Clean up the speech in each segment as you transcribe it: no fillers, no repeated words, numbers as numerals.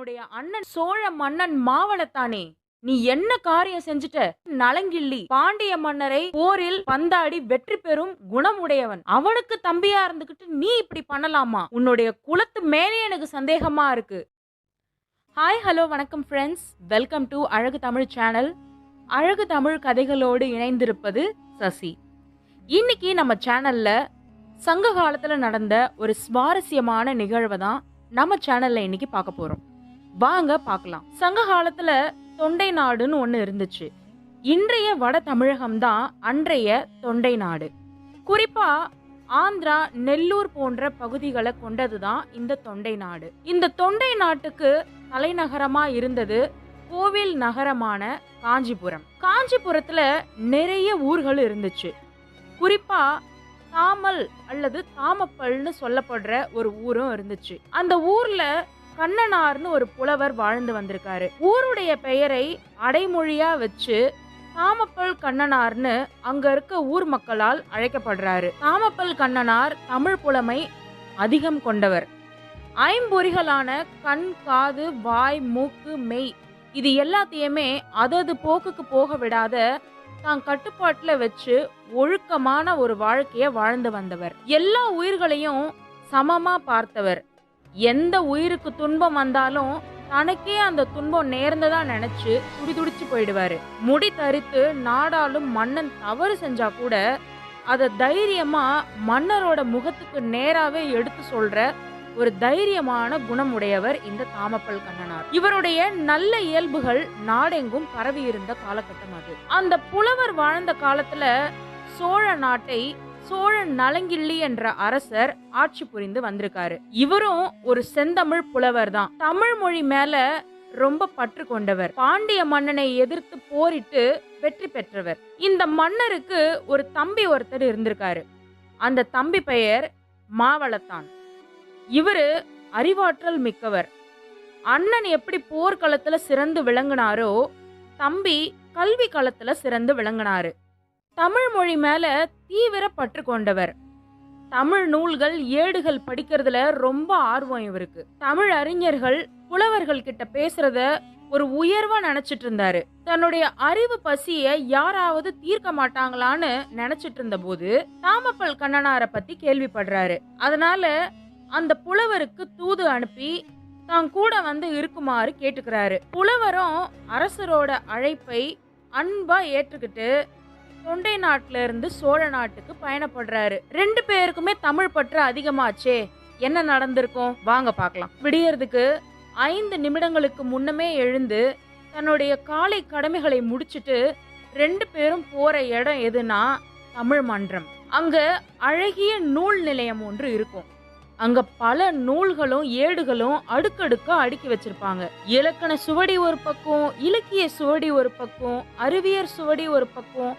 உன்னுடைய அண்ணன் சோழ மன்னன் மாவளத்தானே, நீ என்ன காரியம் செஞ்சுட்ட? நலங்கிள்ளி பாண்டிய மன்னரை போரில் பந்தாடி வெற்றி பெறும் குணமுடையவன். அவனுக்கு தம்பியா இருந்துகிட்டு நீ இப்படி பண்ணலாமா? உன்னுடைய குலத்து மேலே எனக்கு சந்தேகமா இருக்கு. ஹாய் ஹலோ வணக்கம் ஃப்ரெண்ட்ஸ், வெல்கம் டு அழகு தமிழ் சேனல். அழகு தமிழ் கதைகளோடு இணைந்திருப்பது சசி. இன்னைக்கு நம்ம சேனல்ல சங்க காலத்துல நடந்த ஒரு சுவாரஸ்யமான நிகழ்வை தான் நம்ம சேனல்ல இன்னைக்கு பார்க்க போறோம். வாங்க பார்க்கலாம். சங்க காலத்துல தொண்டை நாடுன்னு ஒண்ணு இருந்துச்சு. இன்றைய வட தமிழகம் தான் அன்றைய தொண்டை நாடு. குறிப்பா ஆந்திரா, நெல்லூர் போன்ற பகுதிகளை கொண்டதுதான் இந்த தொண்டை நாடு. இந்த தொண்டை நாட்டுக்கு தலைநகரமா இருந்தது கோவில் நகரமான காஞ்சிபுரம். காஞ்சிபுரத்துல நிறைய ஊர்கள் இருந்துச்சு. குறிப்பா தாமல் அல்லது தாமப்பல்னு சொல்லப்படுற ஒரு ஊரும் இருந்துச்சு. அந்த ஊர்ல கண்ணனார்னு ஒரு புலவர் வாழ்ந்து வந்திருக்காரு. ஊருடைய பெயரை அடைமொழியா வச்சு தாமப்பல் கண்ணனார்னு அங்க இருக்க ஊர் மக்களால் அழைக்கப்படுறாரு. தாமப்பல் கண்ணனார் தமிழ் புலமை அதிகம் கொண்டவர். ஐம்பொறிகளான கண், காது, வாய், மூக்கு, மெய் இது எல்லாத்தையுமே அதது போக்குக்கு போக விடாத தான் கட்டுப்பாட்டுல வச்சு ஒழுக்கமான ஒரு வாழ்க்கைய வாழ்ந்து வந்தவர். எல்லா உயிர்களையும் சமமா பார்த்தவர். எந்த உயிருக்கு துன்பம் வந்தாலும் தனக்கே அந்த துன்பம் நேர்ந்ததா நினைச்சு துடிதுடிச்சு போயிடுவாரு. முடி தரித்து நாடாலும் மன்னன் தவறு செஞ்சா கூட அத தைரியமா மன்னரோட முகத்துக்கு நேராவே எடுத்து சொல்ற ஒரு தைரியமான குணமுடையவர் இந்த தாமப்பல் கண்ணனார். இவருடைய நல்ல இயல்புகள் நாடெங்கும் பரவி இருந்த காலகட்டம் அது. அந்த புலவர் வாழ்ந்த காலத்துல சோழ நாட்டை சோழ நலங்கிள்ளி என்ற அரசர் ஆட்சி புரிந்து வந்திருக்காரு. இவரும் ஒரு செந்தமிழ் புலவர் தான். தமிழ் மொழி மேல ரொம்ப பற்று கொண்டவர். பாண்டிய மன்னனை எதிர்த்து போரிட்டு வெற்றி பெற்றவர். இந்த மன்னருக்கு ஒரு தம்பி ஒருத்தர் இருந்திருக்காரு. அந்த தம்பி பெயர் மாவளத்தான். இவரு அறிவாற்றல் மிக்கவர். அண்ணன் எப்படி போர்க்களத்துல சிறந்து விளங்கினாரோ தம்பி கல்வி களத்துல சிறந்து விளங்கினாரு. தமிழ் மொழி மேல தீவிர பற்று கொண்டவர். தமிழ் நூல்கள், ஏடுகள் படிக்கிறதுல ரொம்ப ஆர்வம் இவருக்கு. தமிழ் அறிஞர்கள், புலவர்கள் கிட்ட பேசுறத ஒரு உயர்வா நினைச்சிட்டு இருந்தாரு. தன்னுடைய அறிவு பசிய யாராவது தீர்க்க மாட்டாங்களான்னு நினைச்சிட்டு இருந்த போது தாமப்பல் கண்ணனாரை பத்தி கேள்விப்படுறாரு. அதனால அந்த புலவருக்கு தூது அனுப்பி தான் கூட வந்து இருக்குமாறு கேட்டுக்கிறாரு. புலவரும் அரசரோட அழைப்பை அன்பா ஏற்றுக்கிட்டு தொண்டை நாட்டுல இருந்து சோழ நாட்டுக்கு பயணப்படுறாரு. ரெண்டு பேருக்குமே தமிழ் பற்று அதிகமாச்சே. என்ன நடந்திருக்கும் வாங்க பார்க்கலாம். விடியறதுக்கு 5 நிமிடங்களுக்கு முன்னமே எழுந்து தன்னுடைய காலை கடமைகளை முடிச்சிட்டு ரெண்டு பேரும் போற இடம் எதுனா தமிழ் மன்றம். அங்க அழகிய நூல் நிலையம் ஒன்று இருக்கும். அங்க பல நூல்களும் ஏடுகளும் அடுக்கடுக்கா அடுக்கி வச்சிருப்பாங்க. இலக்கண சுவடி ஒரு பக்கம், இலக்கிய சுவடி ஒரு பக்கம், அறிவியற் சுவடி ஒரு பக்கம்,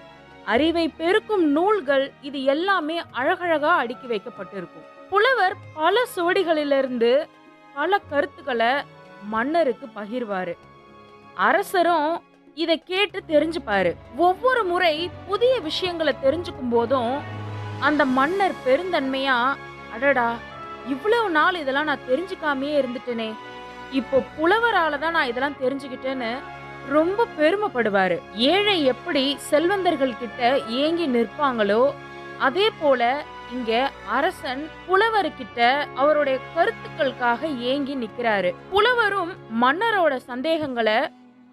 அறிவை பெருக்கும் நூல்கள், இது எல்லாமே அழகழகா அடுக்கி வைக்கப்பட்டிருக்கும். புலவர் பல சுவடிகளிலிருந்து பல கருத்துக்களை மன்னருக்கு பகிர்வாரு. அரசரும் இதை கேட்டு தெரிஞ்சுப்பாரு. ஒவ்வொரு முறை புதிய விஷயங்களை தெரிஞ்சுக்கும் போதும் அந்த மன்னர் பெருந்தன்மையா, அடடா இவ்வளவு நாள் இதெல்லாம் நான் தெரிஞ்சுக்காமையே இருந்துட்டேனே, இப்போ புலவரால தான் நான் இதெல்லாம் தெரிஞ்சுக்கிட்டேன்னு ரொம்ப பெருமைப்படுவாரு. ஏழை எப்படி செல்வந்தர்கள் கிட்ட ஏங்கி நிற்பாங்களோ அதே போல இங்க அரசன் புலவர்கிட்ட அவருடைய கருத்துக்களுக்காக ஏங்கி நிக்கிறாரு. புலவரும் மன்னரோட சந்தேகங்களை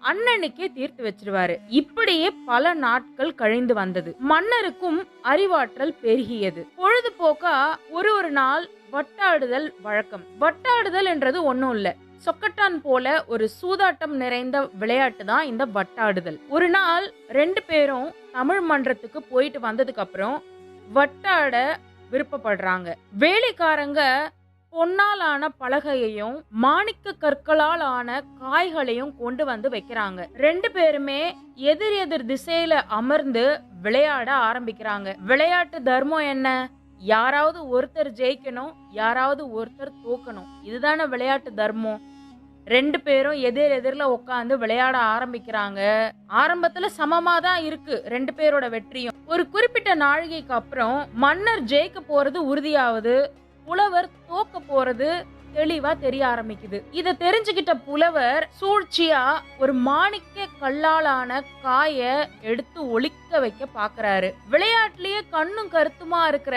அண்ணனுக்கே தீர்த்து வச்சிருவாரு. இப்படியே பல நாட்கள் கழிந்து வந்தது. மன்னருக்கும் அறிவாற்றல் பெருகியது. பொழுதுபோக்கா ஒரு நாள் வட்டாடுதல் வழக்கம். வட்டாடுதல் என்றது ஒன்னும் இல்ல, சொக்கட்டான் போல ஒரு சூதாட்டம் நிறைந்த விளையாட்டு தான் இந்த வட்டாடுதல். ஒரு நாள் ரெண்டு பேரும் தமிழ் மன்றத்துக்கு போயிட்டு வந்ததுக்கு அப்புறம் வட்டாட விருப்பப்படுறாங்க. வேலைக்காரங்க பொன்னால் ஆன பலகையையும் மாணிக்க கற்களால் ஆன காய்களையும் கொண்டு வந்து வைக்கிறாங்க. ரெண்டு பேருமே எதிர் எதிர் திசையில அமர்ந்து விளையாட ஆரம்பிக்கிறாங்க. விளையாட்டு தர்மம் என்ன? யாராவது ஒருத்தர் ஜெயிக்கணும், யாராவது ஒருத்தர் தோக்கணும். இதுதானே விளையாட்டு தர்மம். ரெண்டு பேரும் எதிர் எதிரில உட்காந்து விளையாட ஆரம்பிக்கிறாங்க. ஆரம்பத்துல சமமா தான் இருக்கு ரெண்டு பேரோட வெற்றியும். ஒரு குறிப்பிட்ட நாழிகைக்கு அப்புறம் மன்னர் ஜெயிக்க போறது உறுதியாவது, புலவர் தோக்க போறது தெளிவா தெரிய ஆரம்பிக்குது. இத தெரிஞ்சுக்கிட்ட புலவர் சூழ்ச்சியா ஒரு மாணிக்க கல்லாலான காய எடுத்து ஒளிக்க வைக்க பாக்குறாரு. விளையாட்டுலயே கண்ணும் கருத்துமா இருக்கிற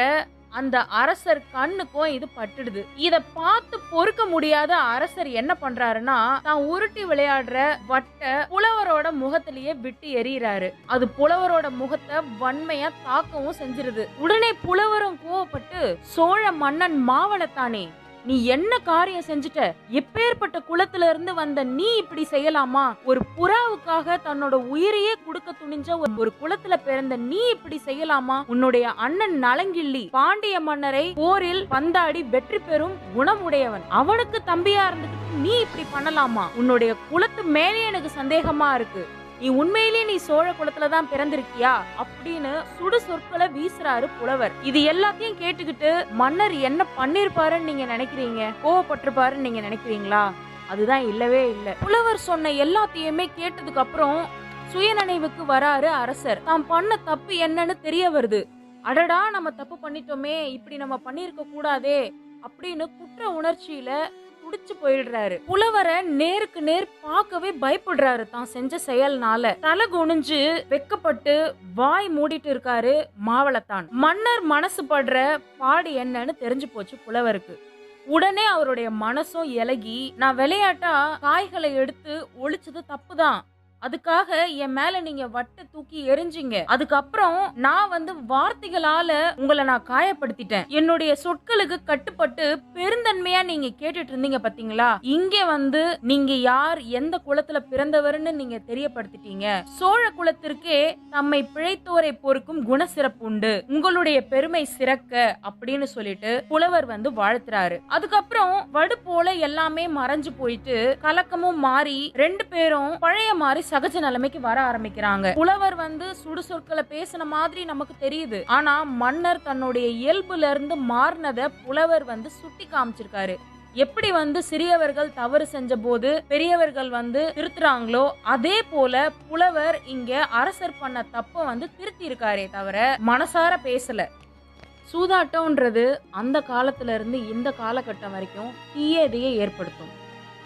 அந்த அரசர் கண்ணுக்கும் இது பட்டுடுது. இத பார்த்து பொறுக்க முடியாத அரசர் என்ன பண்றாருன்னா, தான் உருட்டி விளையாடுற வட்ட புலவரோட முகத்திலேயே விட்டு எறிகிறாரு. அது புலவரோட முகத்தை வன்மையா தாக்கவும் செஞ்சிருது. உடனே புலவரும் கோவப்பட்டு, சோழ மன்னன் மாவளத்தானே, நீ என்ன காரியம் செஞ்சுட்ட? எப்பேற்பட்ட குலத்துல இருந்து வந்த நீ இப்படி செய்யலாமா? ஒரு புறாவுக்காக தன்னோட உயிரையே கொடுக்க துணிஞ்ச ஒரு குலத்துல பிறந்த நீ இப்படி செய்யலாமா? உன்னுடைய அண்ணன் நலங்கிள்ளி பாண்டிய மன்னரை போரில் பந்தாடி வெற்றி பெறும் குணமுடையவன். அவனுக்கு தம்பியா இருந்துகிட்டு நீ இப்படி பண்ணலாமா? உன்னுடைய குலத்து மேலே எனக்கு சந்தேகமா இருக்கு. நீ உண்மையிலேயே சோழ குலத்துல தான் பிறந்திருக்கியா அப்படின்னு சுடு சொற்களை வீசுறாரு புலவர். இது எல்லாத்தையும் கேட்டுக்கிட்டு மன்னர் என்ன பண்ணிருப்பாருன்னு நீங்க நினைக்கிறீங்க? கோவப்பட்டிருப்பாருன்னு நீங்க நினைக்கிறீங்களா? அதுதான் இல்லவே இல்ல. புலவர் சொன்ன எல்லாத்தையுமே கேட்டதுக்கு அப்புறம் சுயநினைவுக்கு வராரு அரசர். தாம் பண்ண தப்பு என்னன்னு தெரிய வருது. அடடா, நம்ம தப்பு பண்ணிட்டோமே, இப்படி நம்ம பண்ணிருக்க கூடாதே அப்படின்னு குற்ற உணர்ச்சியில துடிச்சு போயிடுறாரு. புலவரை நேருக்கு நேர் பார்க்கவே பயப்படுறாரு. தான் செஞ்ச செயல்னால தலை குனிஞ்சு வெக்கப்பட்டு வாய் மூடிட்டு இருக்காரு மாவளத்தான். மன்னர் மனசு படுற பாடு என்னன்னு தெரிஞ்சு போச்சு புலவருக்கு. உடனே அவருடைய மனசும் இலகி, நான் விளையாட்டா காய்களை எடுத்து ஒளிச்சது தப்புதான், அதுக்காக என் மேல நீங்க வட்ட தூக்கி எரிஞ்சிங்க, அதுக்கப்புறம் நான் வார்த்தைகளால உங்களை நான் காயப்படுத்திட்டேன், என்னுடைய சொற்களுக்கு கட்டுப்பட்டு பெருந்தன்மையா நீங்க கேட்டுட்டு இருந்தீங்க பாத்தீங்களா, இங்க நீங்க யார், எந்த குலத்துல பிறந்தவர்னு நீங்க தெரியப்படுத்திட்டீங்க, சோழ குலத்திற்கே தம்மை பிழைத்தோரை பொறுக்கும் குணசிறப்பு உண்டு, உங்களுடைய பெருமை சிறக்க அப்படின்னு சொல்லிட்டு புலவர் வாழ்த்துறாரு. அதுக்கப்புறம் வடு போல எல்லாமே மறைஞ்சு போயிட்டு கலக்கமும் மாறி ரெண்டு பேரும் பழைய மாதிரி சகஜ நிலைமைக்கு வர ஆரம்பிக்கிறாங்க. புலவர் சுடு சொற்களை பேசின மாதிரி நமக்கு தெரியுது. ஆனா மன்னர் தன்னுடைய இயல்புல இருந்து மாறினத புலவர் சுட்டி காமிச்சிருக்காரு. எப்படி சிறியவர்கள் தவறு செஞ்ச போது பெரியவர்கள் திருத்துறாங்களோ அதே போல புலவர் இங்க அரசர் பண்ண தப்ப திருத்தி இருக்காரே தவிர மனசார பேசல. சூதாட்டம்ன்றது அந்த காலத்துல இருந்து இந்த காலகட்டம் வரைக்கும் தீயதையே ஏற்படுத்தும்.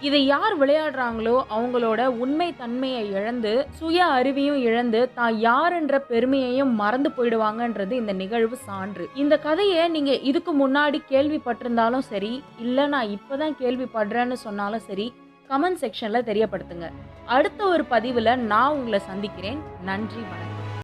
இதை யார் விளையாடுறாங்களோ அவங்களோட உண்மை தன்மையை இழந்து சுய அறிவையும் இழந்து தான் யாருன்ற பெருமையையும் மறந்து போயிடுவாங்கன்றது இந்த நிகழ்வு சான்று. இந்த கதையை நீங்க இதுக்கு முன்னாடி கேள்விப்பட்டிருந்தாலும் சரி, இல்ல நான் இப்பதான் கேள்விப்படுறேன்னு சொன்னாலும் சரி, கமெண்ட் செக்ஷன்ல தெரியப்படுத்துங்க. அடுத்த ஒரு பதிவுல நான் உங்களை சந்திக்கிறேன். நன்றி, வணக்கம்.